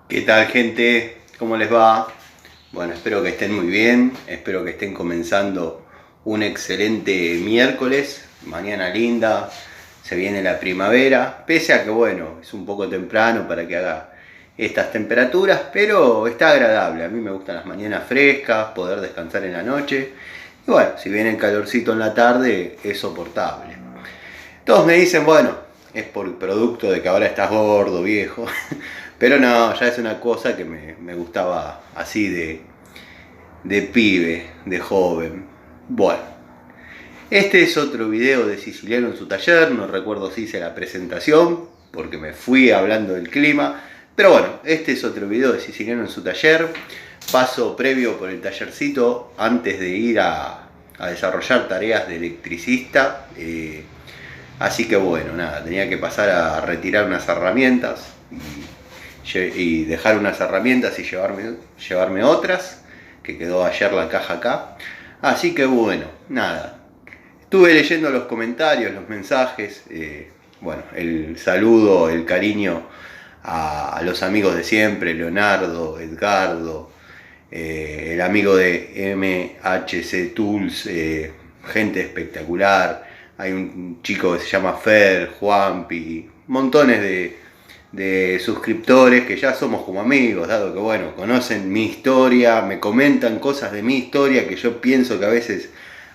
¿Qué tal, gente? ¿Cómo les va? Bueno, espero que estén muy bien, espero que estén comenzando un excelente miércoles, mañana linda, se viene la primavera, pese a que bueno, es un poco temprano para que haga estas temperaturas, pero está agradable, a mí me gustan las mañanas frescas, poder descansar en la noche, y bueno, si viene el calorcito en la tarde es soportable. Todos me dicen, bueno, es por el producto de que ahora estás gordo, viejo. Pero no, ya es una cosa que me gustaba así de pibe, de joven. Bueno, este es otro video de Siciliano en su taller. No recuerdo si hice la presentación, porque me fui hablando del clima. Pero bueno, este es otro video de Siciliano en su taller. Paso previo por el tallercito antes de ir a desarrollar tareas de electricista. Así que bueno, nada, tenía que pasar a retirar unas herramientas y dejar unas herramientas y llevarme otras, que quedó ayer la caja acá. Así que bueno, nada, estuve leyendo los comentarios, los mensajes, bueno, el saludo, el cariño a los amigos de siempre, Leonardo, Edgardo, el amigo de MHC Tools, gente espectacular. Hay un chico que se llama Fer, Juanpi, montones de suscriptores que ya somos como amigos, dado que bueno, conocen mi historia, me comentan cosas de mi historia que yo pienso que a veces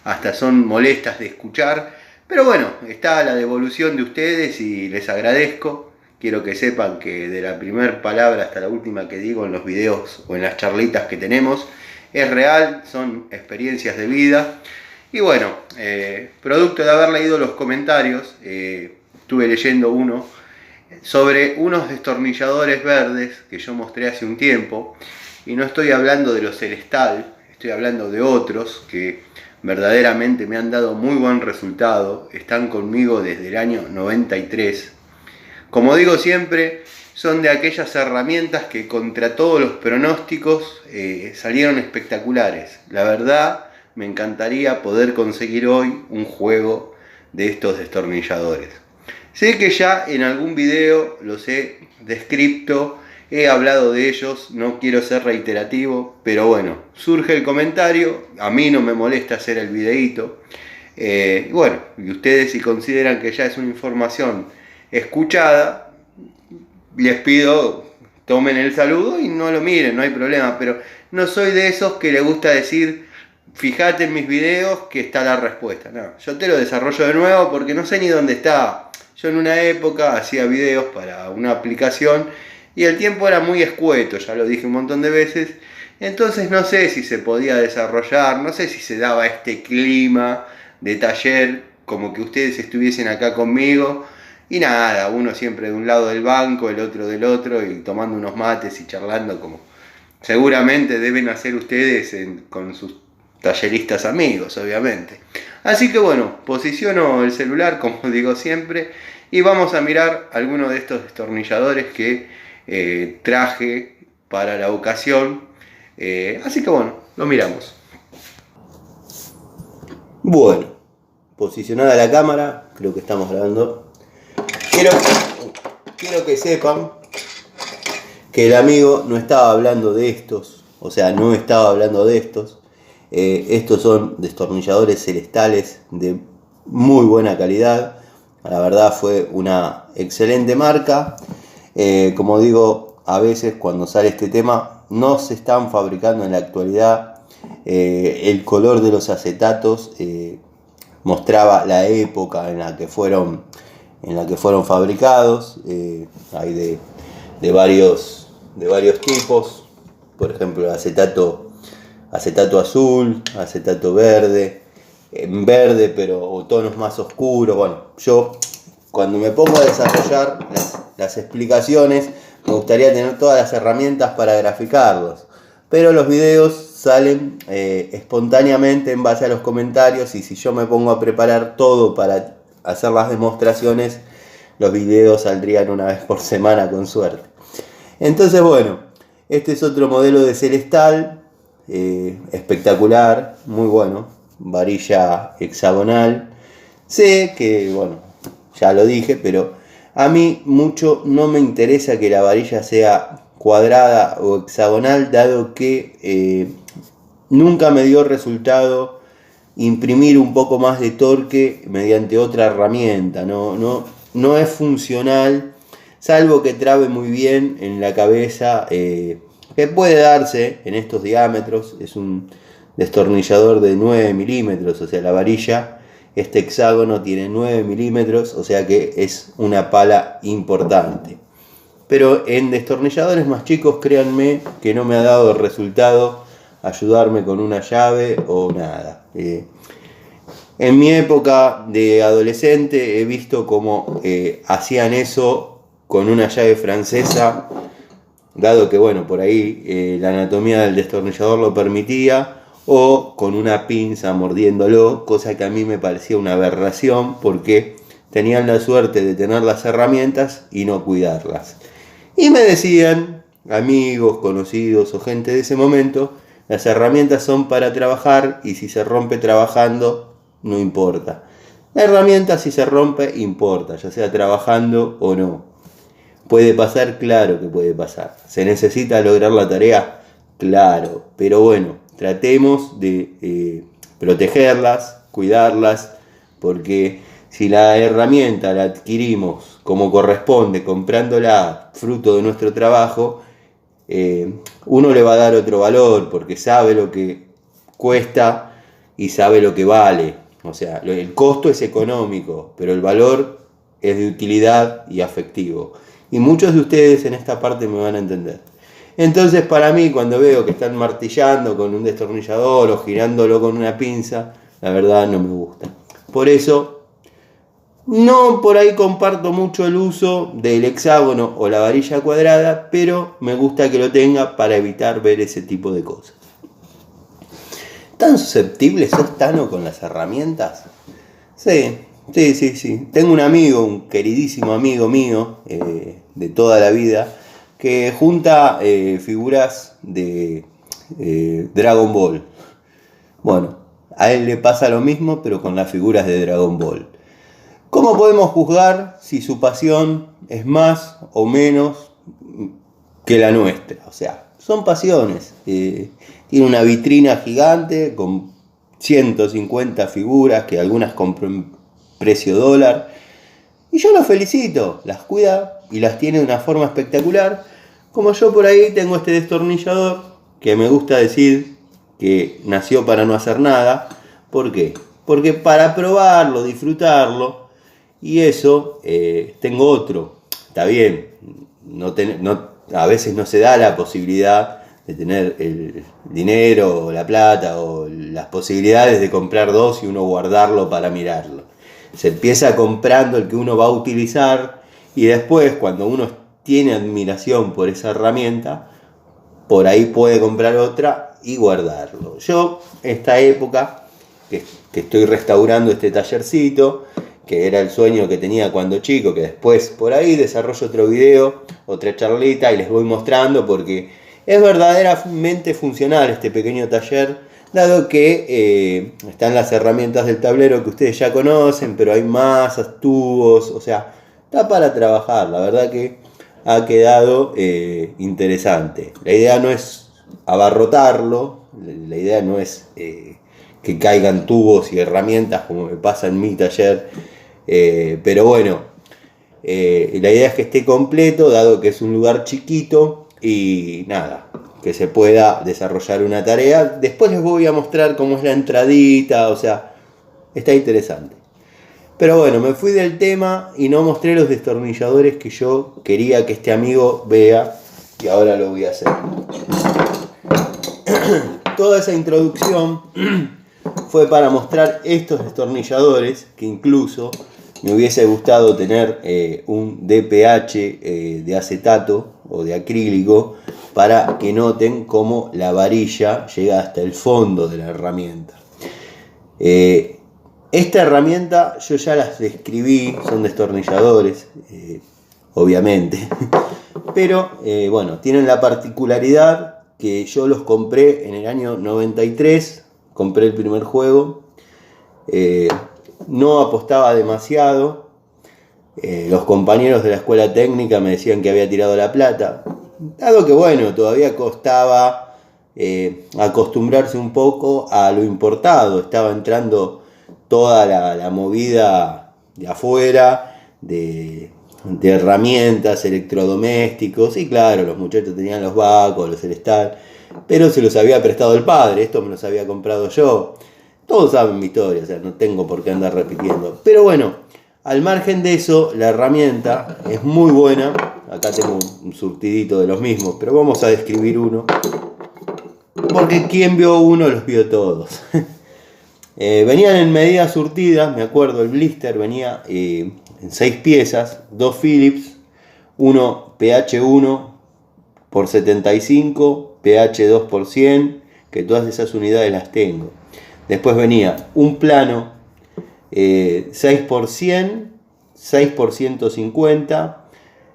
hasta son molestas de escuchar, pero bueno, está la devolución de ustedes y les agradezco. Quiero que sepan que de la primera palabra hasta la última que digo en los videos o en las charlitas que tenemos es real, son experiencias de vida. Y bueno, producto de haber leído los comentarios, estuve leyendo uno sobre unos destornilladores verdes que yo mostré hace un tiempo, y no estoy hablando de los Celestal, estoy hablando de otros que verdaderamente me han dado muy buen resultado, están conmigo desde el año 93. Como digo siempre, son de aquellas herramientas que contra todos los pronósticos salieron espectaculares. La verdad, me encantaría poder conseguir hoy un juego de estos destornilladores. Sé que ya en algún video los he descrito, he hablado de ellos, no quiero ser reiterativo, pero bueno, surge el comentario, a mí no me molesta hacer el videíto. Bueno, y ustedes si consideran que ya es una información escuchada, les pido tomen el saludo y no lo miren, no hay problema, pero no soy de esos que le gusta decir fíjate en mis videos que está la respuesta. No, yo te lo desarrollo de nuevo porque no sé ni dónde está. Yo en una época hacía videos para una aplicación y el tiempo era muy escueto, ya lo dije un montón de veces. Entonces no sé si se podía desarrollar, no sé si se daba este clima de taller como que ustedes estuviesen acá conmigo. Y nada, uno siempre de un lado del banco, el otro del otro, y tomando unos mates y charlando como seguramente deben hacer ustedes con sus talleristas amigos, obviamente. Así que bueno, posiciono el celular, como digo siempre, y vamos a mirar algunos de estos destornilladores que traje para la ocasión. Así que bueno, lo miramos. Bueno, posicionada la cámara, creo que estamos grabando. Quiero que sepan que el amigo no estaba hablando de estos, o sea, no estaba hablando de estos. Estos son destornilladores celestales de muy buena calidad. La verdad fue una excelente marca. Como digo, a veces cuando sale este tema no se están fabricando en la actualidad. El color de los acetatos mostraba la época en la que fueron fabricados. Hay de varios tipos, por ejemplo acetato azul, acetato verde, en verde pero tonos más oscuros. Bueno, yo cuando me pongo a desarrollar las explicaciones me gustaría tener todas las herramientas para graficarlos, pero los videos salen espontáneamente en base a los comentarios, y si yo me pongo a preparar todo para hacer las demostraciones, los videos saldrían una vez por semana con suerte. Entonces bueno, este es otro modelo de Celestal, espectacular, muy bueno, varilla hexagonal. Sé que, bueno, ya lo dije, pero a mí mucho no me interesa que la varilla sea cuadrada o hexagonal, dado que nunca me dio resultado imprimir un poco más de torque mediante otra herramienta. No es funcional, salvo que trabe muy bien en la cabeza, que puede darse en estos diámetros. Es un destornillador de 9 milímetros, o sea, la varilla, este hexágono tiene 9 milímetros, o sea que es una pala importante. Pero en destornilladores más chicos, créanme que no me ha dado resultado ayudarme con una llave o nada. En mi época de adolescente he visto cómo hacían eso con una llave francesa, dado que bueno, por ahí la anatomía del destornillador lo permitía, o con una pinza mordiéndolo, cosa que a mí me parecía una aberración porque tenían la suerte de tener las herramientas y no cuidarlas. Y me decían, amigos, conocidos o gente de ese momento, las herramientas son para trabajar y si se rompe trabajando, no importa. La herramienta si se rompe, importa, ya sea trabajando o no. ¿Puede pasar? Claro que puede pasar. ¿Se necesita lograr la tarea? Claro, pero bueno, tratemos de protegerlas, cuidarlas, porque si la herramienta la adquirimos como corresponde, comprándola fruto de nuestro trabajo, uno le va a dar otro valor, porque sabe lo que cuesta y sabe lo que vale. O sea, el costo es económico, pero el valor es de utilidad y afectivo. Y muchos de ustedes en esta parte me van a entender. Entonces, para mí, cuando veo que están martillando con un destornillador o girándolo con una pinza, la verdad no me gusta. Por eso, no por ahí comparto mucho el uso del hexágono o la varilla cuadrada, pero me gusta que lo tenga para evitar ver ese tipo de cosas. ¿Tan susceptible sos, Tano, con las herramientas? Sí. Tengo un amigo, un queridísimo amigo mío de toda la vida, que junta figuras de Dragon Ball. Bueno, a él le pasa lo mismo, pero con las figuras de Dragon Ball. ¿Cómo podemos juzgar si su pasión es más o menos que la nuestra? O sea, son pasiones. Tiene una vitrina gigante con 150 figuras que algunas compró en precio dólar. Y yo lo felicito, las cuida y las tiene de una forma espectacular. Como yo por ahí tengo este destornillador que me gusta decir que nació para no hacer nada. ¿Por qué? Porque para probarlo, disfrutarlo, y eso tengo otro. Está bien, a veces no se da la posibilidad de tener el dinero o la plata o las posibilidades de comprar dos y uno guardarlo para mirarlo. Se empieza comprando el que uno va a utilizar y después, cuando uno tiene admiración por esa herramienta, por ahí puede comprar otra y guardarlo. Yo, esta época que estoy restaurando este tallercito, que era el sueño que tenía cuando chico, que después por ahí desarrollo otro video, otra charlita y les voy mostrando, porque es verdaderamente funcional este pequeño taller, dado que están las herramientas del tablero que ustedes ya conocen, pero hay masas, tubos, o sea, está para trabajar. La verdad que ha quedado interesante. La idea no es abarrotarlo, la idea no es que caigan tubos y herramientas como me pasa en mi taller, pero bueno, la idea es que esté completo, dado que es un lugar chiquito y nada, que se pueda desarrollar una tarea. Después les voy a mostrar cómo es la entradita, o sea, está interesante. Pero bueno, me fui del tema y no mostré los destornilladores que yo quería que este amigo vea, y ahora lo voy a hacer. Toda esa introducción fue para mostrar estos destornilladores, que incluso me hubiese gustado tener un DPH de acetato o de acrílico, para que noten cómo la varilla llega hasta el fondo de la herramienta. Esta herramienta yo ya las describí, son destornilladores, obviamente, pero bueno, tienen la particularidad que yo los compré en el año 93, compré el primer juego, no apostaba demasiado, los compañeros de la escuela técnica me decían que había tirado la plata. dado que bueno, todavía costaba acostumbrarse un poco a lo importado, estaba entrando toda la movida de afuera, de herramientas, electrodomésticos, y claro, los muchachos tenían los Bacos, los Celestal, pero se los había prestado el padre, esto me los había comprado yo. Todos saben mi historia, o sea, no tengo por qué andar repitiendo. Pero bueno, al margen de eso, la herramienta es muy buena. Acá tengo un surtidito de los mismos, pero vamos a describir uno. Porque quien vio uno los vio todos. Venían en medidas surtidas, me acuerdo, el blister venía en 6 piezas, 2 Philips, uno pH1 por 75, pH2 por 100, que todas esas unidades las tengo. Después venía un plano 6 por 100, 6 por 150,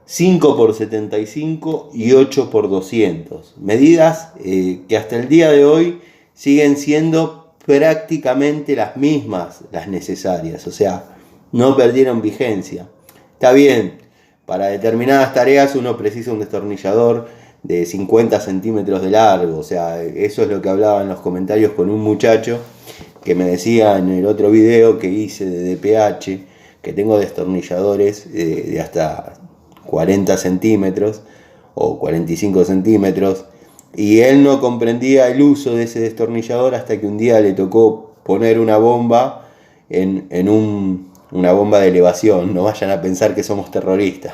5 por 75 y 8 por 200. Medidas que hasta el día de hoy siguen siendo prácticamente las mismas, las necesarias. O sea, no perdieron vigencia. Está bien, para determinadas tareas uno precisa un destornillador de 50 centímetros de largo. O sea, eso es lo que hablaba en los comentarios con un muchacho que me decía en el otro video que hice de DPH, que tengo destornilladores de hasta 40 centímetros o 45 centímetros, y él no comprendía el uso de ese destornillador hasta que un día le tocó poner una bomba una bomba de elevación. No vayan a pensar que somos terroristas,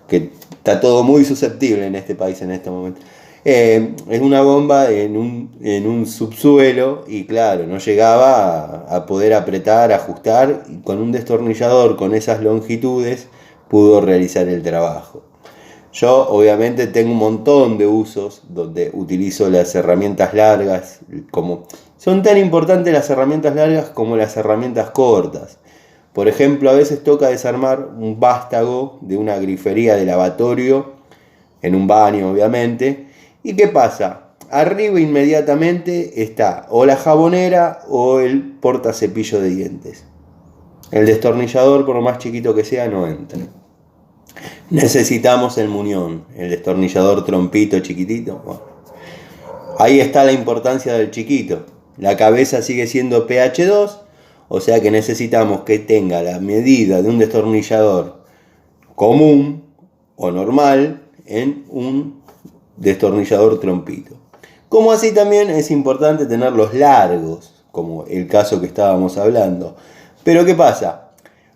que está todo muy susceptible en este país en este momento. Es una bomba en un subsuelo, y claro, no llegaba a poder apretar, ajustar, y con un destornillador con esas longitudes pudo realizar el trabajo. Yo obviamente tengo un montón de usos donde utilizo las herramientas largas, como son tan importantes las herramientas largas como las herramientas cortas. Por ejemplo, a veces toca desarmar un vástago de una grifería de lavatorio, en un baño obviamente. ¿Y qué pasa? Arriba inmediatamente está o la jabonera o el portacepillo de dientes. El destornillador, por más chiquito que sea, no entra. Necesitamos el muñón, el destornillador trompito chiquitito. Bueno, ahí está la importancia del chiquito. La cabeza sigue siendo pH2, o sea que necesitamos que tenga la medida de un destornillador común o normal en un destornillador trompito. Como así también es importante tenerlos largos, como el caso que estábamos hablando. Pero ¿qué pasa?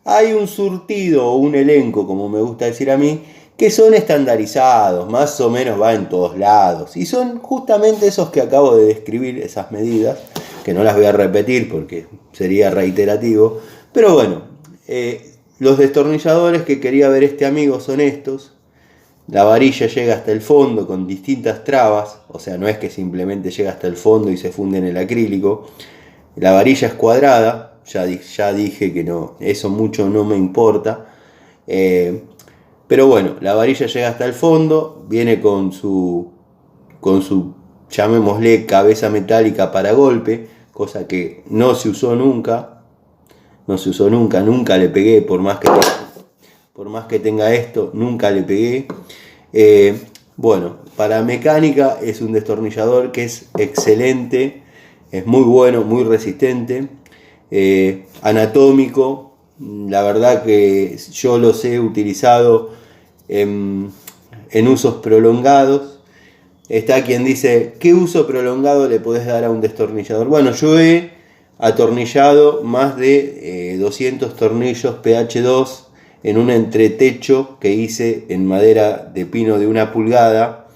Hay un surtido o un elenco, como me gusta decir a mí, que son estandarizados, más o menos va en todos lados. Y son justamente esos que acabo de describir, esas medidas, que no las voy a repetir porque sería reiterativo. Pero bueno, los destornilladores que quería ver este amigo son estos. La varilla llega hasta el fondo con distintas trabas, o sea, no es que simplemente llega hasta el fondo y se funde en el acrílico. La varilla es cuadrada. Ya dije que no, eso mucho no me importa. Pero bueno, la varilla llega hasta el fondo, viene con su, llamémosle, cabeza metálica para golpe, cosa que no se usó nunca. Nunca le pegué, por más que tenga esto, nunca le pegué. Bueno, para mecánica es un destornillador que es excelente, es muy bueno, muy resistente. Anatómico, la verdad que yo los he utilizado en usos prolongados. Está quien dice, ¿qué uso prolongado le podés dar a un destornillador? Bueno, yo he atornillado más de 200 tornillos pH2 en un entretecho que hice en madera de pino de 1 pulgada,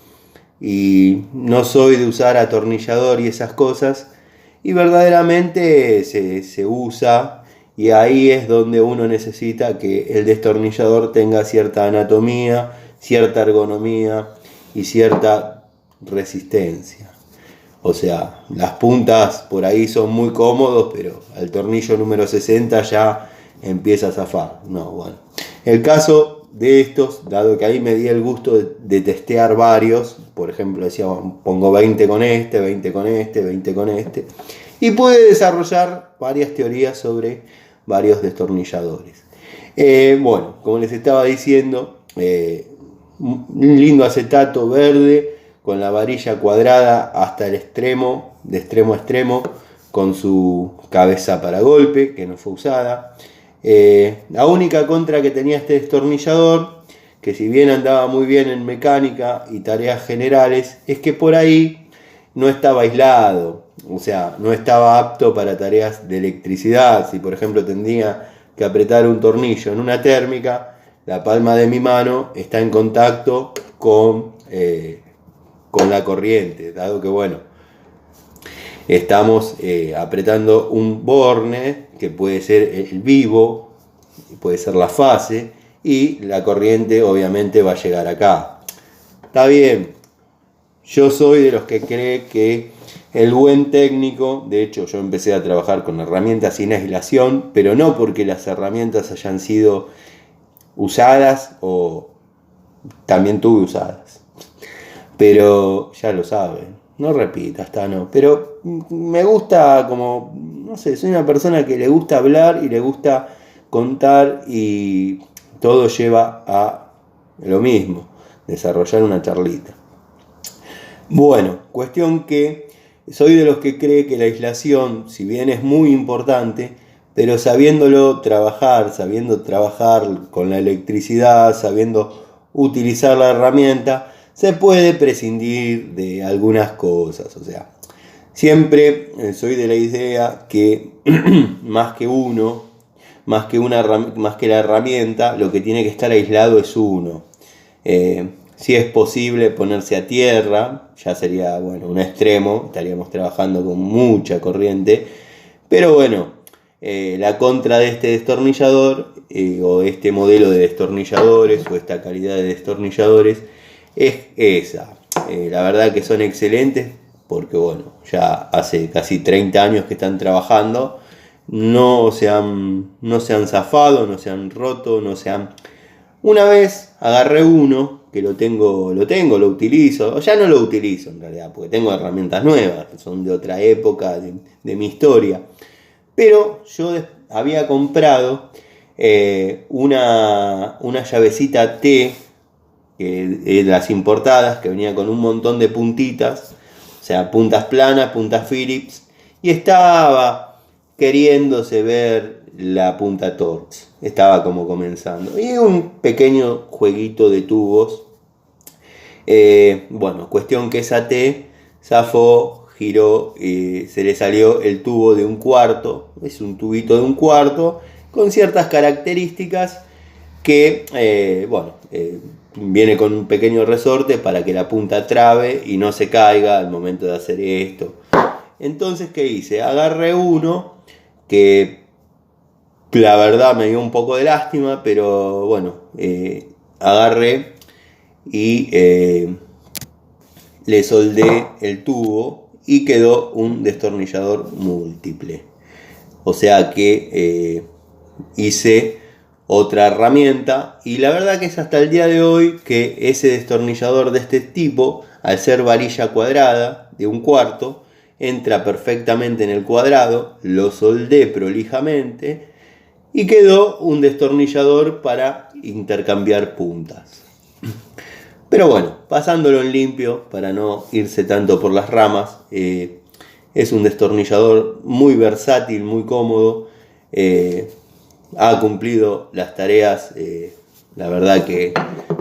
y no soy de usar atornillador y esas cosas, y verdaderamente se usa, y ahí es donde uno necesita que el destornillador tenga cierta anatomía, cierta ergonomía y cierta resistencia. O sea, las puntas por ahí son muy cómodos, pero al tornillo número 60 ya empieza a zafar. No, bueno. El caso de estos, dado que ahí me di el gusto de testear varios, por ejemplo decía, bueno, pongo 20 con este, 20 con este, 20 con este, y pude desarrollar varias teorías sobre varios destornilladores. Bueno, como les estaba diciendo, un lindo acetato verde con la varilla cuadrada hasta el extremo, de extremo a extremo, con su cabeza para golpe, que no fue usada. La única contra que tenía este destornillador, que si bien andaba muy bien en mecánica y tareas generales, es que por ahí no estaba aislado, o sea, no estaba apto para tareas de electricidad. Si por ejemplo tendría que apretar un tornillo en una térmica, la palma de mi mano está en contacto con la corriente, dado que bueno, estamos apretando un borne que puede ser el vivo, puede ser la fase, y la corriente obviamente va a llegar acá. Está bien, yo soy de los que cree que el buen técnico, de hecho yo empecé a trabajar con herramientas sin aislación, pero no porque las herramientas hayan sido usadas, o también tuve usadas, pero ya lo saben, no repitas, Tano, pero me gusta, como, no sé, soy una persona que le gusta hablar y le gusta contar, y todo lleva a lo mismo, desarrollar una charlita. Bueno, cuestión que soy de los que cree que la aislación, si bien es muy importante, pero sabiendo trabajar con la electricidad, sabiendo utilizar la herramienta, se puede prescindir de algunas cosas. O sea, siempre soy de la idea que más que la herramienta, lo que tiene que estar aislado es uno. Si es posible ponerse a tierra, ya sería un extremo, estaríamos trabajando con mucha corriente, pero bueno, la contra de este destornillador, o este modelo de destornilladores, o esta calidad de destornilladores, es esa. La verdad que son excelentes, porque bueno, ya hace casi 30 años que están trabajando, no se han zafado, no se han roto, Una vez agarré uno, que lo utilizo, ya no lo utilizo en realidad, porque tengo herramientas nuevas, que son de otra época de mi historia, pero yo había comprado una llavecita T, de las importadas, que venía con un montón de puntitas, o sea, puntas planas, puntas Phillips, y estaba queriéndose ver la punta Torx, estaba como comenzando, y un pequeño jueguito de tubos. Cuestión que esa T zafó, giró, se le salió el tubo de un cuarto, es un tubito de un cuarto, con ciertas características que, viene con un pequeño resorte para que la punta trabe y no se caiga al momento de hacer esto. Entonces, ¿qué hice? Agarré uno que la verdad me dio un poco de lástima, pero bueno, agarré y le soldé el tubo y quedó un destornillador múltiple. O sea que hice otra herramienta, y la verdad que es hasta el día de hoy que ese destornillador de este tipo, al ser varilla cuadrada de un cuarto, entra perfectamente en el cuadrado, lo soldé prolijamente y quedó un destornillador para intercambiar puntas. Pero bueno, pasándolo en limpio para no irse tanto por las ramas, es un destornillador muy versátil, muy cómodo, ha cumplido las tareas, la verdad que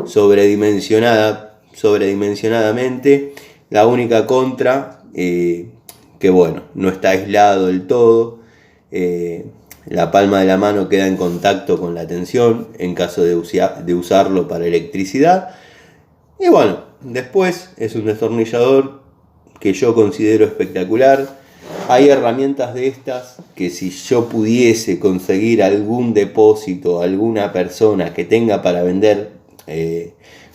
sobredimensionadamente. La única contra, que bueno, no está aislado del todo, la palma de la mano queda en contacto con la tensión en caso de usarlo para electricidad. Y bueno, después es un destornillador que yo considero espectacular. Hay herramientas de estas que, si yo pudiese conseguir algún depósito, alguna persona que tenga para vender,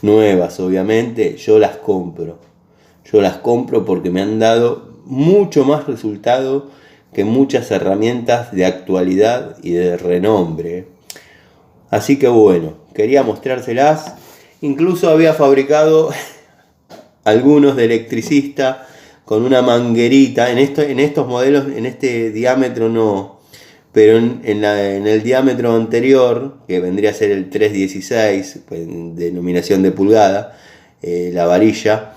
nuevas obviamente, yo las compro. Porque me han dado mucho más resultado que muchas herramientas de actualidad y de renombre. Así que bueno, quería mostrárselas. Incluso había fabricado algunos de electricista con una manguerita. En estos modelos, en este diámetro no pero en el diámetro anterior, que vendría a ser el 316, pues, denominación de pulgada, la varilla,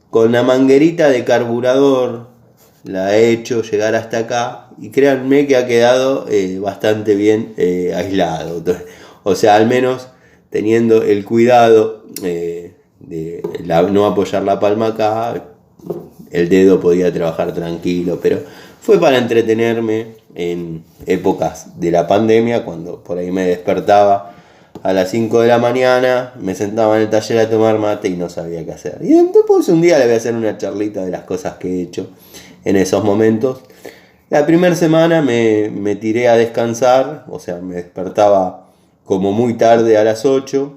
con la manguerita de carburador la he hecho llegar hasta acá y créanme que ha quedado bastante bien aislado. O sea, al menos teniendo el cuidado de no apoyar la palma acá, el dedo podía trabajar tranquilo, pero fue para entretenerme en épocas de la pandemia, cuando por ahí me despertaba a las 5 de la mañana, me sentaba en el taller a tomar mate y no sabía qué hacer. Y después un día le voy a hacer una charlita de las cosas que he hecho en esos momentos. La primera semana me tiré a descansar, o sea, me despertaba como muy tarde a las 8,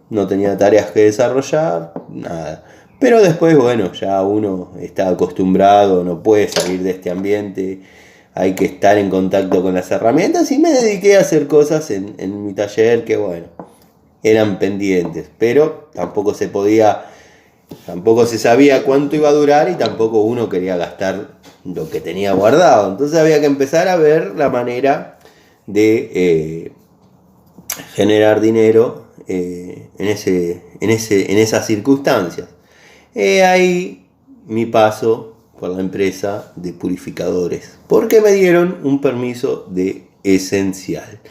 no tenía tareas que desarrollar, nada. Pero después, bueno, ya uno está acostumbrado, no puede salir de este ambiente, hay que estar en contacto con las herramientas y me dediqué a hacer cosas en mi taller que, bueno, eran pendientes, pero tampoco se sabía cuánto iba a durar y tampoco uno quería gastar lo que tenía guardado. Entonces había que empezar a ver la manera de generar dinero en esas circunstancias. Ahí mi paso por la empresa de purificadores, porque me dieron un permiso de esencial.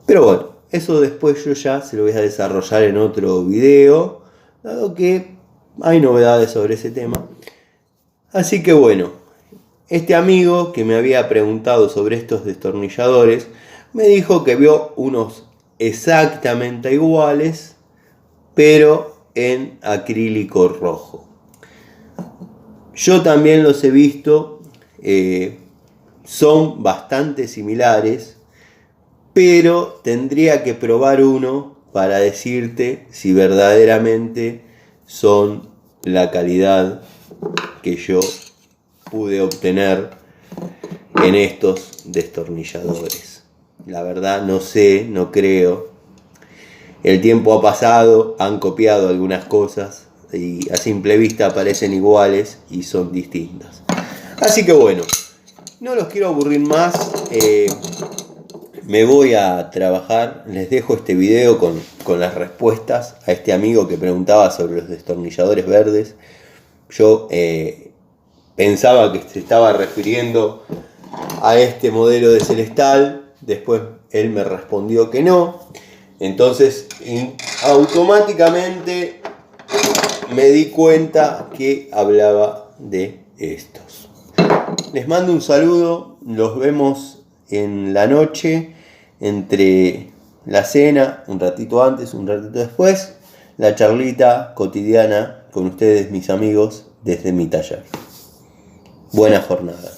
Pero bueno, eso después yo ya se lo voy a desarrollar en otro video, dado que hay novedades sobre ese tema. Así que bueno, este amigo que me había preguntado sobre estos destornilladores me dijo que vio unos exactamente iguales, pero en acrílico rojo. Yo también los he visto, son bastante similares, pero tendría que probar uno para decirte si verdaderamente son la calidad que yo pude obtener en estos destornilladores. La verdad no sé, no creo. El tiempo ha pasado, han copiado algunas cosas y a simple vista parecen iguales y son distintas. Así que bueno, no los quiero aburrir más. Me voy a trabajar. Les dejo este video con las respuestas a este amigo que preguntaba sobre los destornilladores verdes. Yo pensaba que se estaba refiriendo a este modelo de Celestal. Después él me respondió que no. Entonces automáticamente me di cuenta que hablaba de estos. Les mando un saludo, los vemos en la noche, entre la cena, un ratito antes, un ratito después, la charlita cotidiana con ustedes, mis amigos, desde mi taller. Buena jornada.